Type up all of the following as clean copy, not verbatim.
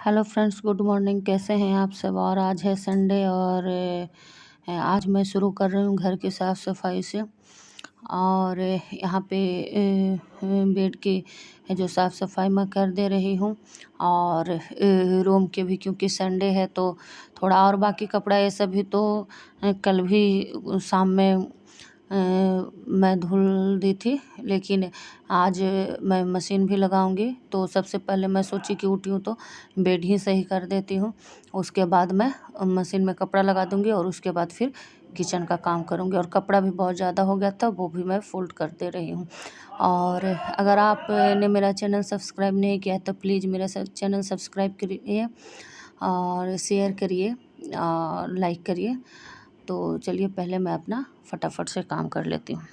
Hello friends, good morning. कैसे हैं आप सब? और आज है संडे और आज मैं शुरू कर रही हूँ घर की साफ़ सफाई से। और यहाँ पे बेड की जो साफ़ सफाई मैं कर दे रही हूँ। और रूम के भी, क्योंकि संडे है तो थोड़ा और बाकी कपड़ा ये सब भी तो कल भी शाम में मैं धुल दी थी, लेकिन आज मैं मशीन भी लगाऊंगी। तो सबसे पहले मैं सोची कि उठी हूँ तो बेड ही सही कर देती हूँ, उसके बाद मैं मशीन में कपड़ा लगा दूंगी और उसके बाद फिर किचन का काम करूंगी। और कपड़ा भी बहुत ज़्यादा हो गया था, वो भी मैं फोल्ड कर दे रही हूँ। और अगर आपने मेरा चैनल सब्सक्राइब नहीं किया है तो प्लीज़ मेरा चैनल सब्सक्राइब करिए और शेयर करिए और लाइक करिए। तो चलिए पहले मैं अपना फटाफट से काम कर लेती हूँ।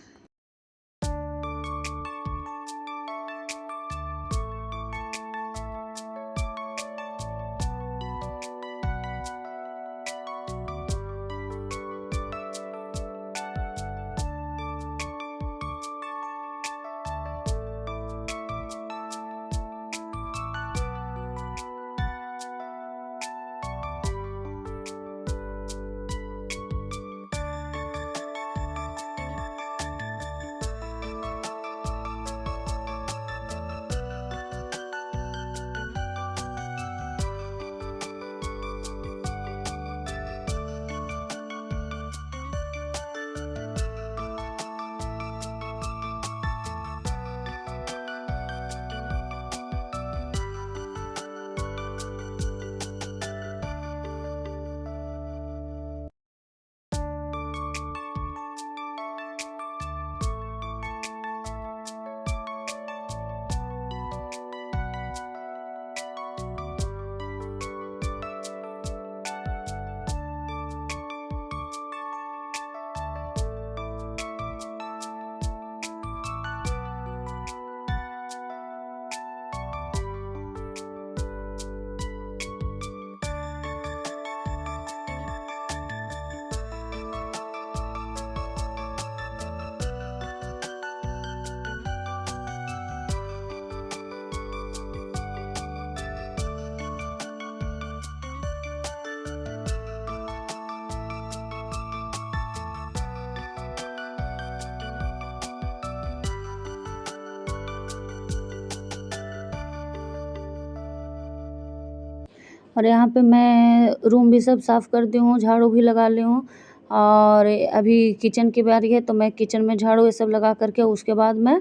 और यहाँ पे मैं रूम भी सब साफ़ कर दी हूँ, झाड़ू भी लगा ली हूँ। और अभी किचन की बारी है तो मैं किचन में झाड़ू ये सब लगा करके उसके बाद मैं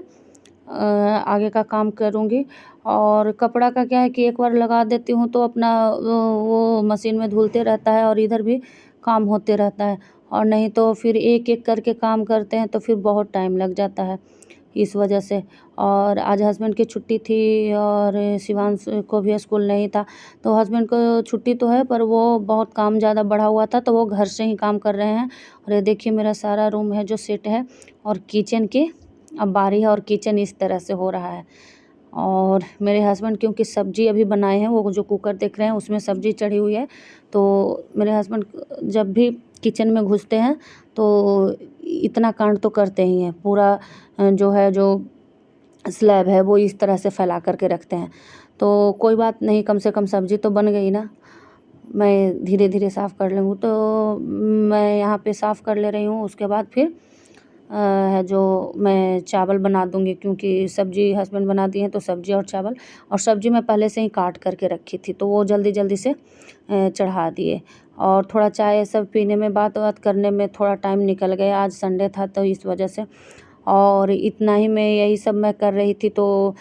आगे का काम करूँगी। और कपड़ा का क्या है कि एक बार लगा देती हूँ तो अपना वो मशीन में धुलते रहता है और इधर भी काम होते रहता है। और नहीं तो फिर एक एक करके काम करते हैं तो फिर बहुत टाइम लग जाता है इस वजह से। और आज हस्बैंड की छुट्टी थी और शिवांश को भी स्कूल नहीं था, तो हस्बैंड को छुट्टी तो है पर वो बहुत काम ज़्यादा बढ़ा हुआ था तो वो घर से ही काम कर रहे हैं। और ये देखिए मेरा सारा रूम है जो सेट है। और किचन की अब बारी है और किचन इस तरह से हो रहा है। और मेरे हस्बैंड क्योंकि सब्जी अभी बनाए हैं, वो जो कुकर देख रहे हैं उसमें सब्जी चढ़ी हुई है, तो मेरे हस्बैंड जब भी किचन में घुसते हैं तो इतना कांड तो करते ही हैं। पूरा जो स्लैब है वो इस तरह से फैला करके रखते हैं। तो कोई बात नहीं, कम से कम सब्जी तो बन गई ना, मैं धीरे धीरे साफ़ कर लूँगी। तो मैं यहाँ पे साफ़ कर ले रही हूँ, उसके बाद फिर है जो मैं चावल बना दूँगी, क्योंकि सब्जी हस्बैंड बना दिए हैं तो सब्जी और चावल। और सब्जी मैं पहले से ही काट करके रखी थी तो वो जल्दी जल्दी से चढ़ा दिए। और थोड़ा चाय ये सब पीने में, बात बात करने में थोड़ा टाइम निकल गया, आज संडे था तो इस वजह से। और इतना ही मैं यही सब मैं कर रही थी तो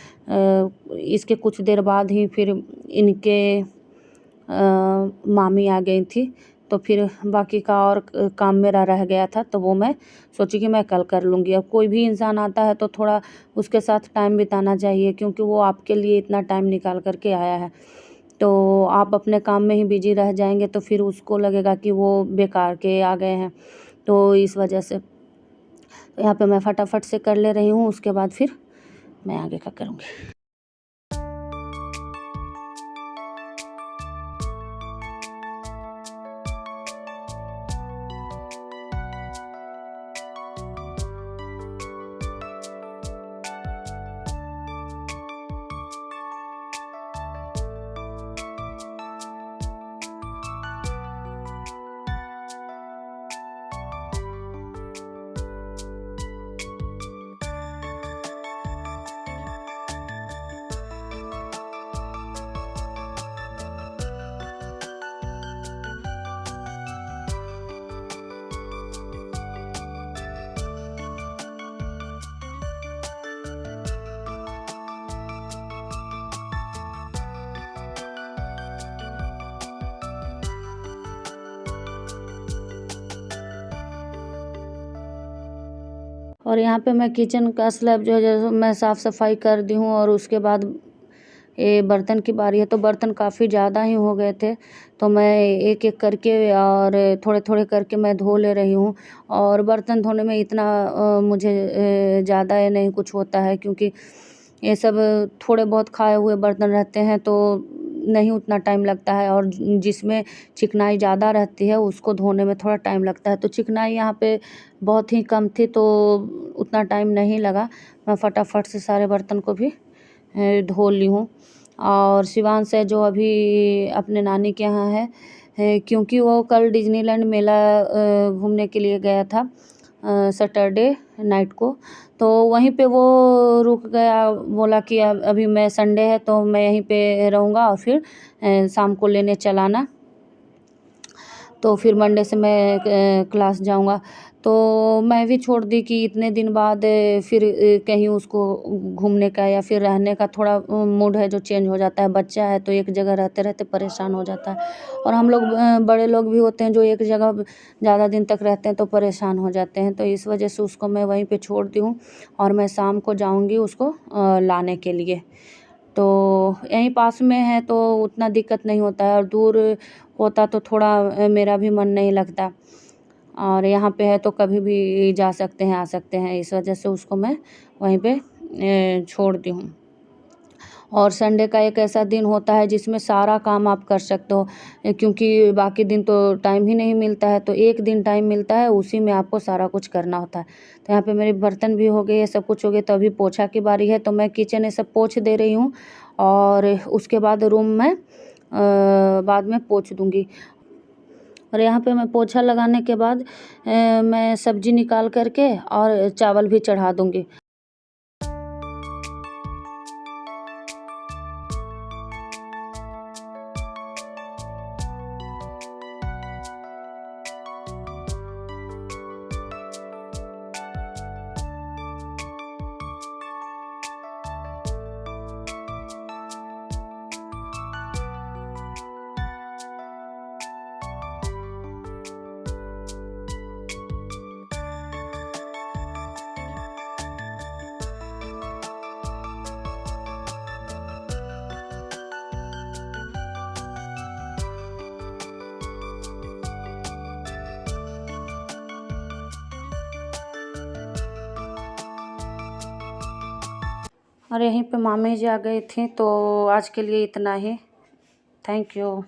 इसके कुछ देर बाद ही फिर इनके मामी आ गई थी। तो फिर बाकी का और काम मेरा रह गया था तो वो मैं सोची कि मैं कल कर लूँगी। अब कोई भी इंसान आता है तो थोड़ा उसके साथ टाइम बिताना चाहिए, क्योंकि वो आपके लिए इतना टाइम निकाल कर के आया है। तो आप अपने काम में ही बिजी रह जाएंगे तो फिर उसको लगेगा कि वो बेकार के आ गए हैं। तो इस वजह से तो यहाँ पे मैं फटाफट से कर ले रही हूँ, उसके बाद फिर मैं आगे का करूँगी। और यहाँ पे मैं किचन का स्लैब जो है जैसे मैं साफ़ सफाई कर दी हूँ और उसके बाद ये बर्तन की बारी है। तो बर्तन काफ़ी ज़्यादा ही हो गए थे, तो मैं एक एक करके और थोड़े थोड़े करके मैं धो ले रही हूँ। और बर्तन धोने में इतना मुझे ज़्यादा ये नहीं कुछ होता है, क्योंकि ये सब थोड़े बहुत खाए हुए बर्तन रहते हैं तो नहीं उतना टाइम लगता है, और जिसमें चिकनाई ज़्यादा रहती है उसको धोने में थोड़ा टाइम लगता है। तो चिकनाई यहाँ पे बहुत ही कम थी, तो उतना टाइम नहीं लगा। मैं फटाफट से सारे बर्तन को भी धो ली हूँ। और शिवांश है जो अभी अपने नानी के यहाँ है, क्योंकि वो कल डिज़नीलैंड मेला घूमने के लिए गया था सैटरडे नाइट को। तो वहीं पे वो रुक गया, बोला कि अभी मैं संडे है तो मैं यहीं पे रहूँगा और फिर शाम को लेने चल आना। तो फिर मंडे से मैं क्लास जाऊँगा। तो मैं भी छोड़ दी कि इतने दिन बाद फिर कहीं उसको घूमने का या फिर रहने का थोड़ा मूड है जो चेंज हो जाता है। बच्चा है तो एक जगह रहते-रहते परेशान हो जाता है, और हम लोग बड़े लोग भी होते हैं जो एक जगह ज़्यादा दिन तक रहते हैं तो परेशान हो जाते हैं। तो इस वजह से उसको मैं वहीं पे छोड़ दी हूँ, और मैं शाम को जाऊँगी उसको लाने के लिए। तो यहीं पास में है तो उतना दिक्कत नहीं होता है, और दूर होता तो थोड़ा मेरा भी मन नहीं लगता। और यहाँ पे है तो कभी भी जा सकते हैं, आ सकते हैं, इस वजह से उसको मैं वहीं पे छोड़ दी हूँ। और संडे का एक ऐसा दिन होता है जिसमें सारा काम आप कर सकते हो, क्योंकि बाकी दिन तो टाइम ही नहीं मिलता है। तो एक दिन टाइम मिलता है, उसी में आपको सारा कुछ करना होता है। तो यहाँ पे मेरे बर्तन भी हो गए, सब कुछ हो गया, तो अभी पोछा की बारी है, तो मैं किचन ये सब पोंछ दे रही हूँ, और उसके बाद रूम में बाद में पोंछ दूँगी। और यहाँ पे मैं पोछा लगाने के बाद मैं सब्ज़ी निकाल कर के और चावल भी चढ़ा दूँगी। और यहीं पे मामी जी आ गई थी, तो आज के लिए इतना ही। Thank you.